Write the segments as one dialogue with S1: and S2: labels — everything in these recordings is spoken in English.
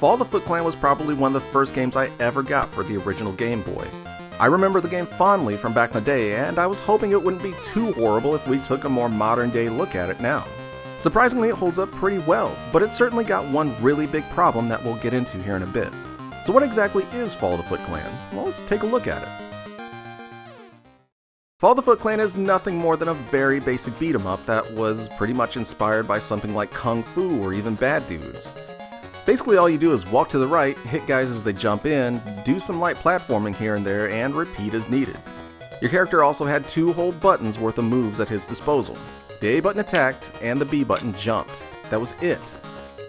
S1: Fall of the Foot Clan was probably one of the first games I ever got for the original Game Boy. I remember the game fondly from back in the day, and I was hoping it wouldn't be too horrible if we took a more modern day look at it now. Surprisingly, it holds up pretty well, but it's certainly got one really big problem that we'll get into here in a bit. So what exactly is Fall of the Foot Clan? Well, let's take a look at it. Fall of the Foot Clan is nothing more than a very basic beat 'em up that was pretty much inspired by something like Kung Fu or even Bad Dudes. Basically all you do is walk to the right, hit guys as they jump in, do some light platforming here and there, and repeat as needed. Your character also had 2 whole buttons worth of moves at his disposal. The A button attacked, and the B button jumped. That was it.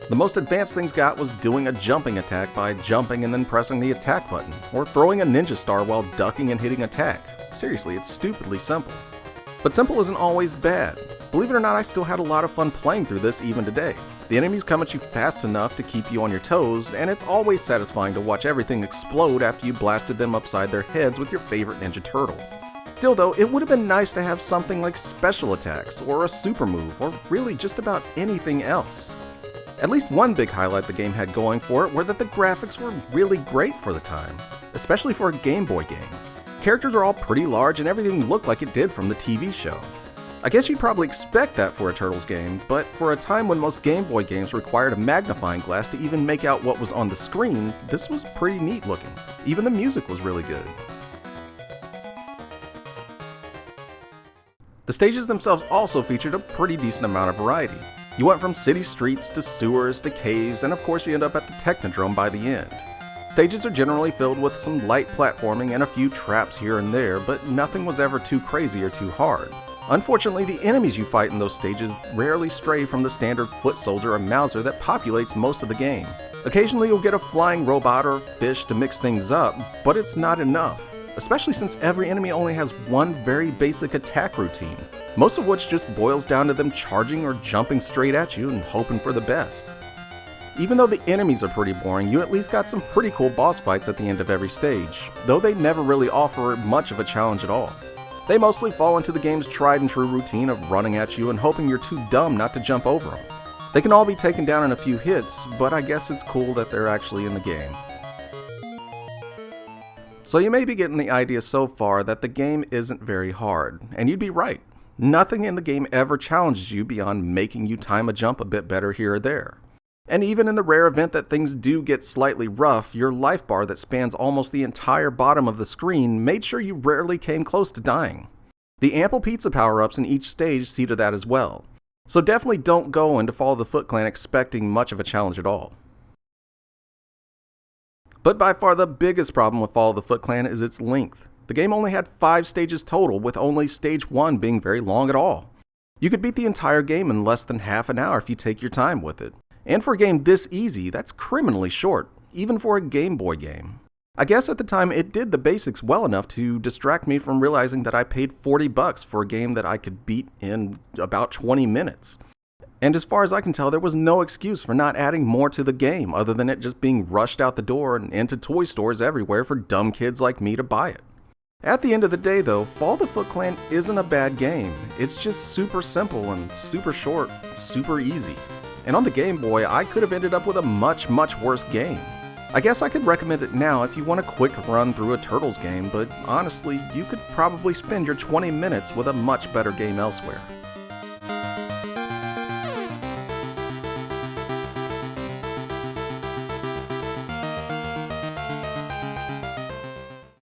S1: The most advanced things got was doing a jumping attack by jumping and then pressing the attack button, or throwing a ninja star while ducking and hitting attack. Seriously, it's stupidly simple. But simple isn't always bad. Believe it or not, I still had a lot of fun playing through this even today. The enemies come at you fast enough to keep you on your toes, and it's always satisfying to watch everything explode after you blasted them upside their heads with your favorite Ninja Turtle. Still though, it would have been nice to have something like special attacks, or a super move, or really just about anything else. At least one big highlight the game had going for it were that the graphics were really great for the time, especially for a Game Boy game. Characters are all pretty large and everything looked like it did from the TV show. I guess you'd probably expect that for a Turtles game, but for a time when most Game Boy games required a magnifying glass to even make out what was on the screen, this was pretty neat looking. Even the music was really good. The stages themselves also featured a pretty decent amount of variety. You went from city streets to sewers to caves, and of course you end up at the Technodrome by the end. Stages are generally filled with some light platforming and a few traps here and there, but nothing was ever too crazy or too hard. Unfortunately, the enemies you fight in those stages rarely stray from the standard foot soldier or Mauser that populates most of the game. Occasionally you'll get a flying robot or fish to mix things up, but it's not enough, especially since every enemy only has one very basic attack routine, most of which just boils down to them charging or jumping straight at you and hoping for the best. Even though the enemies are pretty boring, you at least got some pretty cool boss fights at the end of every stage, though they never really offer much of a challenge at all. They mostly fall into the game's tried and true routine of running at you and hoping you're too dumb not to jump over them. They can all be taken down in a few hits, but I guess it's cool that they're actually in the game. So you may be getting the idea so far that the game isn't very hard, and you'd be right. Nothing in the game ever challenges you beyond making you time a jump a bit better here or there. And even in the rare event that things do get slightly rough, your life bar that spans almost the entire bottom of the screen made sure you rarely came close to dying. The ample pizza power-ups in each stage see to that as well. So definitely don't go into Fall of the Foot Clan expecting much of a challenge at all. But by far the biggest problem with Fall of the Foot Clan is its length. The game only had 5 stages total, with only stage 1 being very long at all. You could beat the entire game in less than half an hour if you take your time with it. And for a game this easy, that's criminally short, even for a Game Boy game. I guess at the time it did the basics well enough to distract me from realizing that I paid $40 for a game that I could beat in about 20 minutes. And as far as I can tell, there was no excuse for not adding more to the game other than it just being rushed out the door and into toy stores everywhere for dumb kids like me to buy it. At the end of the day though, Fall of the Foot Clan isn't a bad game. It's just super simple and super short, super easy. And on the Game Boy, I could have ended up with a much worse game. I guess I could recommend it now if you want a quick run through a Turtles game, but honestly, you could probably spend your 20 minutes with a much better game elsewhere.